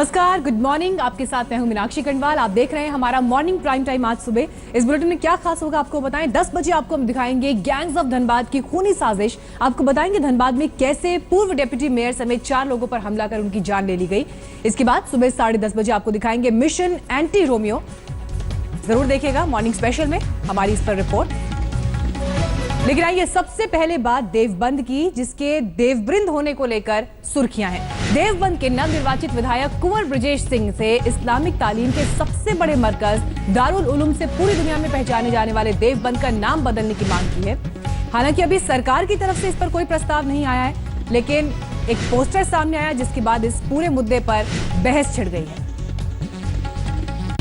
नमस्कार, good morning. आपके साथ मैं हूं मीनाक्षी खंडवाल। आप देख रहे हैं हमारा मॉर्निंग प्राइम टाइम। आज सुबह इस बुलेटिन में क्या खास होगा आपको बताएं। 10 बजे आपको हम दिखाएंगे गैंग्स ऑफ धनबाद की खूनी साजिश। आपको बताएंगे धनबाद में कैसे पूर्व डिप्टी मेयर समेत 4 लोगों पर हमला कर उनकी जान ले ली गई। इसके बाद सुबह 10:30 बजे आपको दिखाएंगे मिशन एंटी रोमियो। जरूर देखिएगा मॉर्निंग स्पेशल में हमारी इस पर रिपोर्ट। लेकिन आइए सबसे पहले बात देवबंद की, जिसके देववृंद होने को लेकर सुर्खियां हैं। देवबंद के नवनिर्वाचित विधायक कुंवर ब्रजेश सिंह से इस्लामिक तालीम के सबसे बड़े मरकज दारुल उलूम से पूरी दुनिया में पहचाने जाने वाले देवबंद का नाम बदलने की मांग की है। हालांकि अभी सरकार की तरफ से इस पर कोई प्रस्ताव नहीं आया है, लेकिन एक पोस्टर सामने आया जिसके बाद इस पूरे मुद्दे पर बहस छिड़ गई है।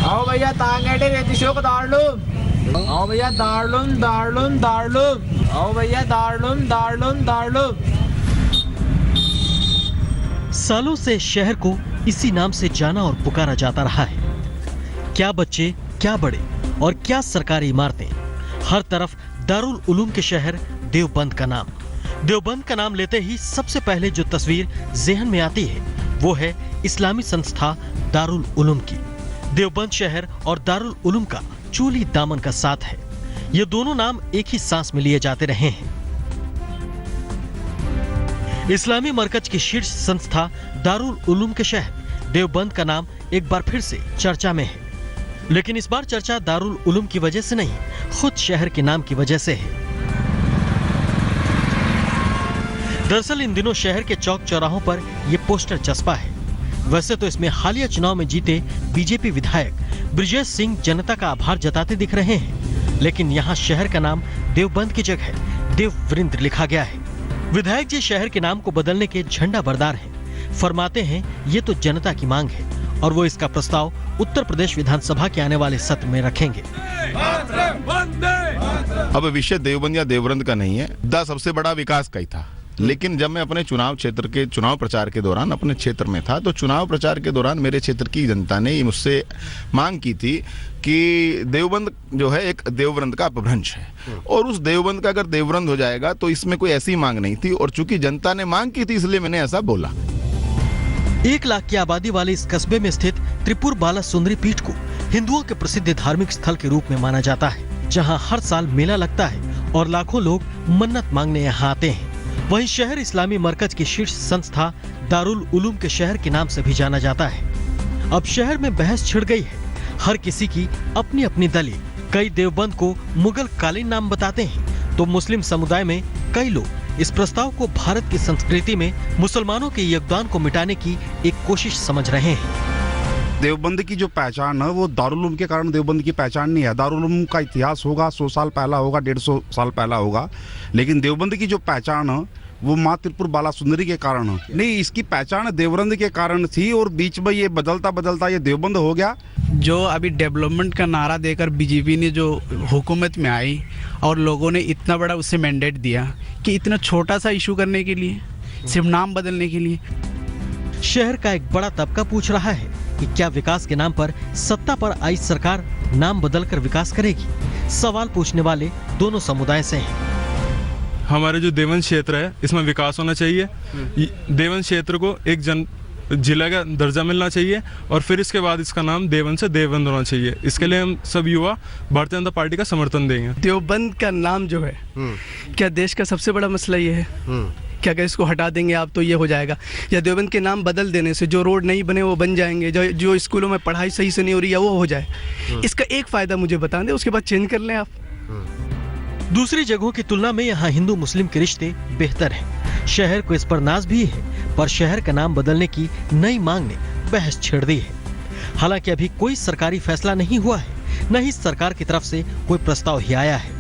आओ भैया आओ भैया दारुल आओ भैया दारुल। सालों से शहर को इसी नाम से जाना और पुकारा जाता रहा है। क्या बच्चे, क्या बड़े और क्या सरकारी इमारतें, हर तरफ दारुल उलूम के शहर देवबंद का नाम। देवबंद का नाम लेते ही सबसे पहले जो तस्वीर जेहन में आती है वो है इस्लामी संस्था दारुल उलूम की। देवबंद शहर और दारुल उलूम का चोली दामन का साथ है। ये दोनों नाम एक ही सांस में लिए जाते रहे हैं। इस्लामी मरकज की शीर्ष संस्था दारुल उलूम के शहर देवबंद का नाम एक बार फिर से चर्चा में है, लेकिन इस बार चर्चा दारुल उलूम की वजह से नहीं, खुद शहर के नाम की वजह से है। दरअसल इन दिनों शहर के चौक चौराहों पर यह पोस्टर चस्पा है। वैसे तो इसमें हालिया चुनाव में जीते बीजेपी विधायक ब्रजेश सिंह जनता का आभार जताते दिख रहे हैं, लेकिन यहाँ शहर का नाम देवबंद की जगह देववृंद लिखा गया है। विधायक जी शहर के नाम को बदलने के झंडा बरदार हैं। फरमाते हैं ये तो जनता की मांग है और वो इसका प्रस्ताव उत्तर प्रदेश विधानसभा के आने वाले सत्र में रखेंगे। अब विषय देवबंद या देववृंद का नहीं है, मुद्दा सबसे बड़ा विकास का ही था। लेकिन जब मैं अपने चुनाव क्षेत्र के चुनाव प्रचार के दौरान अपने क्षेत्र में था, तो चुनाव प्रचार के दौरान मेरे क्षेत्र की जनता ने मुझसे मांग की थी कि देवबंद जो है एक देववृंद का अपभ्रंश है और उस देवबंद का अगर देववृंद हो जाएगा तो इसमें कोई ऐसी मांग नहीं थी, और चूंकि जनता ने मांग की थी इसलिए मैंने ऐसा बोला। 1 लाख की आबादी वाले इस कस्बे में स्थित त्रिपुर बाला सुंदरी पीठ को हिंदुओं के प्रसिद्ध धार्मिक स्थल के रूप में माना जाता है, जहाँ हर साल मेला लगता है और लाखों लोग मन्नत मांगने यहाँ आते हैं। वहीं शहर इस्लामी मरकज की शीर्ष संस्था दारुल उलूम के शहर के नाम से भी जाना जाता है। अब शहर में बहस छिड़ गई है। हर किसी की अपनी अपनी दलील। कई देवबंद को मुगल कालीन नाम बताते हैं, तो मुस्लिम समुदाय में कई लोग इस प्रस्ताव को भारत की संस्कृति में मुसलमानों के योगदान को मिटाने की एक कोशिश समझ रहे हैं। देवबंद की जो पहचान है वो दारुल उलूम के कारण देवबंद की पहचान नहीं है। दारुल उलूम का इतिहास होगा 100 साल पहला होगा, 150 साल पहला होगा, लेकिन देवबंद की जो पहचान है वो माँ त्रिपुर बाला सुंदरी के कारण है। नहीं, इसकी पहचान देववृंद के कारण थी और बीच में ये बदलता ये देवबंद हो गया। जो अभी डेवलपमेंट का नारा देकर बीजेपी ने जो हुकूमत में आई और लोगों ने इतना बड़ा उससे मैंडेट दिया कि इतना छोटा सा इशू करने के लिए, सिर्फ नाम बदलने के लिए। शहर का एक बड़ा तबका पूछ रहा है कि क्या विकास के नाम पर सत्ता पर आई सरकार नाम बदलकर विकास करेगी। सवाल पूछने वाले दोनों समुदाय से हैं। हमारे जो देवबंद क्षेत्र है इसमें विकास होना चाहिए। देवबंद क्षेत्र को एक जिला का दर्जा मिलना चाहिए और फिर इसके बाद इसका नाम देवबंद से देवबंद होना चाहिए। इसके लिए हम सब युवा भारतीय जनता पार्टी का समर्थन देंगे। देवबंद का नाम जो है क्या देश का सबसे बड़ा मसला ये है क्या अगर इसको हटा देंगे आप तो ये हो जाएगा, या देवबंद के नाम बदल देने से जो रोड नहीं बने वो बन जाएंगे, जो स्कूलों में पढ़ाई सही से नहीं हो रही है वो हो जाए। इसका एक फायदा मुझे बता दें, उसके बाद चेंज कर लें आप। दूसरी जगहों की तुलना में यहाँ हिंदू मुस्लिम के रिश्ते बेहतर हैं। शहर को इस पर नाज भी है, पर शहर का नाम बदलने की नई मांग ने बहस छेड़ दी है। हालांकि अभी कोई सरकारी फैसला नहीं हुआ है, न ही सरकार की तरफ से कोई प्रस्ताव ही आया है,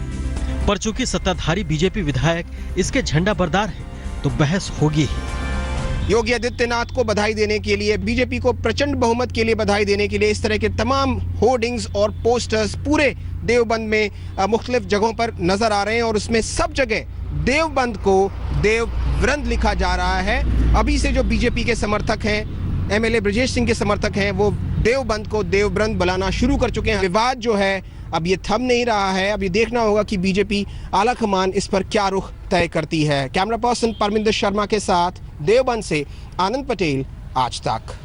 पर चूंकि सत्ताधारी बीजेपी विधायक इसके झंडा बरदार है तो बहस होगी ही। योगी आदित्यनाथ को बधाई देने के लिए, बीजेपी को प्रचंड बहुमत के लिए बधाई देने के लिए इस तरह के तमाम होर्डिंग्स और पोस्टर्स पूरे देवबंद में मुख्तलिफ जगहों पर नजर आ रहे हैं और उसमें सब जगह देवबंद को देववृंद लिखा जा रहा है। अभी से जो बीजेपी के समर्थक हैं, एमएलए ब्रजेश सिंह के समर्थक हैं, वो देवबंद को देववृंद बुलाना शुरू कर चुके हैं। विवाद जो है अब ये थम नहीं रहा है। अब ये देखना होगा कि बीजेपी आलाकमान इस पर क्या रुख तय करती है। कैमरा पर्सन परमिंदर शर्मा के साथ देवबंद से आनंद पटेल, आज तक।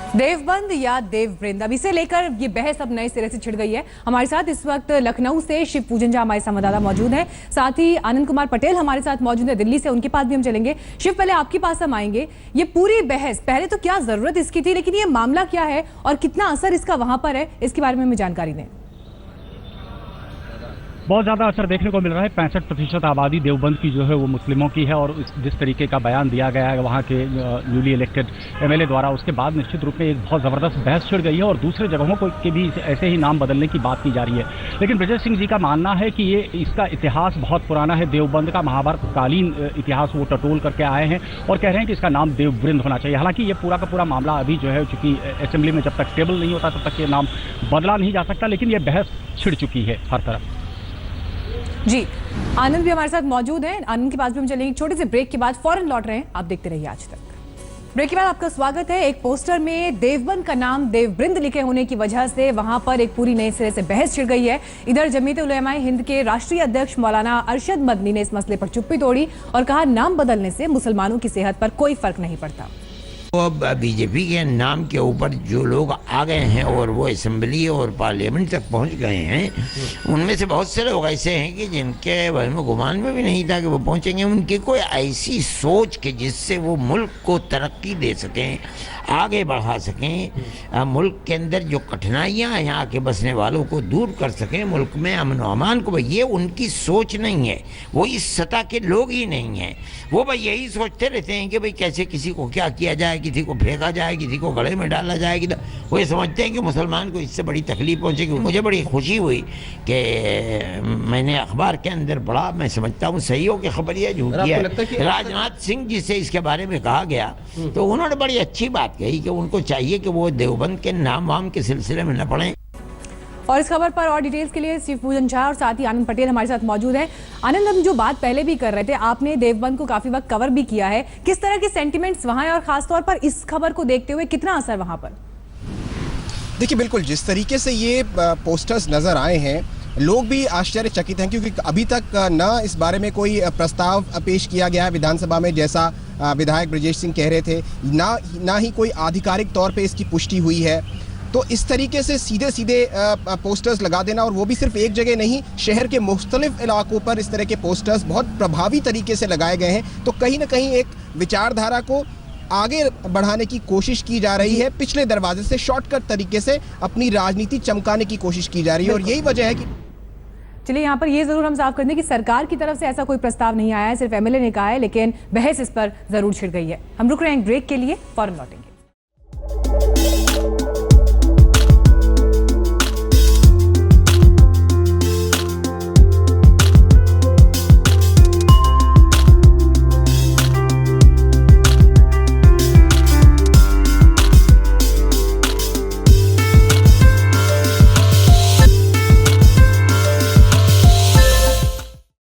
देवबंद या देववृंद, अब इसे लेकर ये बहस अब नए सिरे से छिड़ गई है। हमारे साथ इस वक्त लखनऊ से शिव पूजन झा हमारे संवाददाता मौजूद हैं, साथ ही आनंद कुमार पटेल हमारे साथ मौजूद है दिल्ली से, उनके पास भी हम चलेंगे। शिव, पहले आपके पास हम आएंगे। ये पूरी बहस, पहले तो क्या जरूरत इसकी थी, लेकिन ये मामला क्या है और कितना असर इसका वहां पर है, इसके बारे में हमें जानकारी दें। बहुत ज़्यादा असर देखने को मिल रहा है। 65% आबादी देवबंद की जो है वो मुस्लिमों की है और जिस तरीके का बयान दिया गया है वहाँ के न्यूली इलेक्टेड एमएलए द्वारा, उसके बाद निश्चित रूप में एक बहुत ज़बरदस्त बहस छिड़ गई है और दूसरे जगहों को के भी ऐसे ही नाम बदलने की बात की जा रही है। लेकिन ब्रजेश सिंह जी का मानना है कि ये इसका इतिहास बहुत पुराना है। देवबंद का महाभारतकालीन इतिहास वो टटोल करके आए हैं और कह रहे हैं कि इसका नाम देववृंद होना चाहिए। हालांकि ये पूरा का पूरा मामला अभी जो है, चूंकि असेंबली में जब तक टेबल नहीं होता तब तक ये नाम बदला नहीं जा सकता, लेकिन ये बहस छिड़ चुकी है हर तरफ। जी, आनंद भी हमारे साथ मौजूद हैं। आनंद के पास भी हम चलेंगे। छोटे से ब्रेक के बाद फौरन लौट रहे हैं, आप देखते रहिए आज तक। ब्रेक के बाद आपका स्वागत है। एक पोस्टर में देवबंद का नाम देववृंद लिखे होने की वजह से वहां पर एक पूरी नए सिरे से बहस छिड़ गई है। इधर जमीयत उलेमाए हिंद के राष्ट्रीय अध्यक्ष मौलाना अरशद मदनी ने इस मसले पर चुप्पी तोड़ी और कहा, नाम बदलने से मुसलमानों की सेहत पर कोई फर्क नहीं पड़ता। वो अब बीजेपी के नाम के ऊपर जो लोग आ गए हैं और वो असेंबली और पार्लियामेंट तक पहुंच गए हैं, उनमें से बहुत से लोग ऐसे हैं कि जिनके बारे में गुमान में भी नहीं था कि वो पहुंचेंगे। उनकी कोई ऐसी सोच कि जिससे वो मुल्क को तरक्की दे सकें, आगे बढ़ा सकें, मुल्क के अंदर जो कठिनाइयाँ हैं यहाँ के बसने वालों को दूर कर सकें, मुल्क में अमन व अमान को, ये उनकी सोच नहीं है। वो इस सतह के लोग ही नहीं हैं। वो भाई यही सोचते रहते हैं कि भाई कैसे किसी को क्या किया जाए, किसी को फेंका जाए, किसी को गले में डाला जाए। वो ये समझते हैं कि मुसलमान को इससे बड़ी तकलीफ पहुँचेगी। मुझे बड़ी खुशी हुई कि मैंने अखबार के अंदर पढ़ा, मैं समझता हूँ सही हो कि खबर यह झूठी है। राजनाथ सिंह जी से इसके बारे में कहा गया तो उन्होंने बड़ी अच्छी बात कही कि उनको चाहिए कि वो देवबंद के नाम वाम के सिलसिले में न पड़ें। और इस खबर पर और डिटेल्स के लिए शिव पूजन झा और साथ ही आनंद पटेल हमारे साथ मौजूद हैं। आनंद, हम जो बात पहले भी कर रहे थे, आपने देवबंद को काफी वक्त कवर भी किया है, किस तरह के सेंटिमेंट्स वहां हैं और खासतौर पर इस खबर को देखते हुए कितना असर वहां पर? देखिए, बिल्कुल जिस तरीके से ये पोस्टर्स नजर आए हैं, लोग भी आश्चर्यचकित हैं, क्योंकि अभी तक न इस बारे में कोई प्रस्ताव पेश किया गया है विधानसभा में, जैसा विधायक ब्रजेश सिंह कह रहे थे, ना ही कोई आधिकारिक तौर पे इसकी पुष्टि हुई है। तो इस तरीके से सीधे सीधे पोस्टर्स लगा देना, और वो भी सिर्फ एक जगह नहीं, शहर के मुख्तलिफ इलाकों पर इस तरह के पोस्टर्स बहुत प्रभावी तरीके से लगाए गए हैं, तो कहीं ना कहीं एक विचारधारा को आगे बढ़ाने की कोशिश की जा रही है। पिछले दरवाजे से शॉर्टकट तरीके से अपनी राजनीति चमकाने की कोशिश की जा रही है, और यही वजह है कि चलिए, यहाँ पर ये जरूर हम साफ कर दें कि सरकार की तरफ से ऐसा कोई प्रस्ताव नहीं आया है, सिर्फ एमएलए ने कहा है, लेकिन बहस इस पर जरूर छिड़ गई है। हम रुक रहे हैं एक ब्रेक के लिए, फौरन लौटेंगे।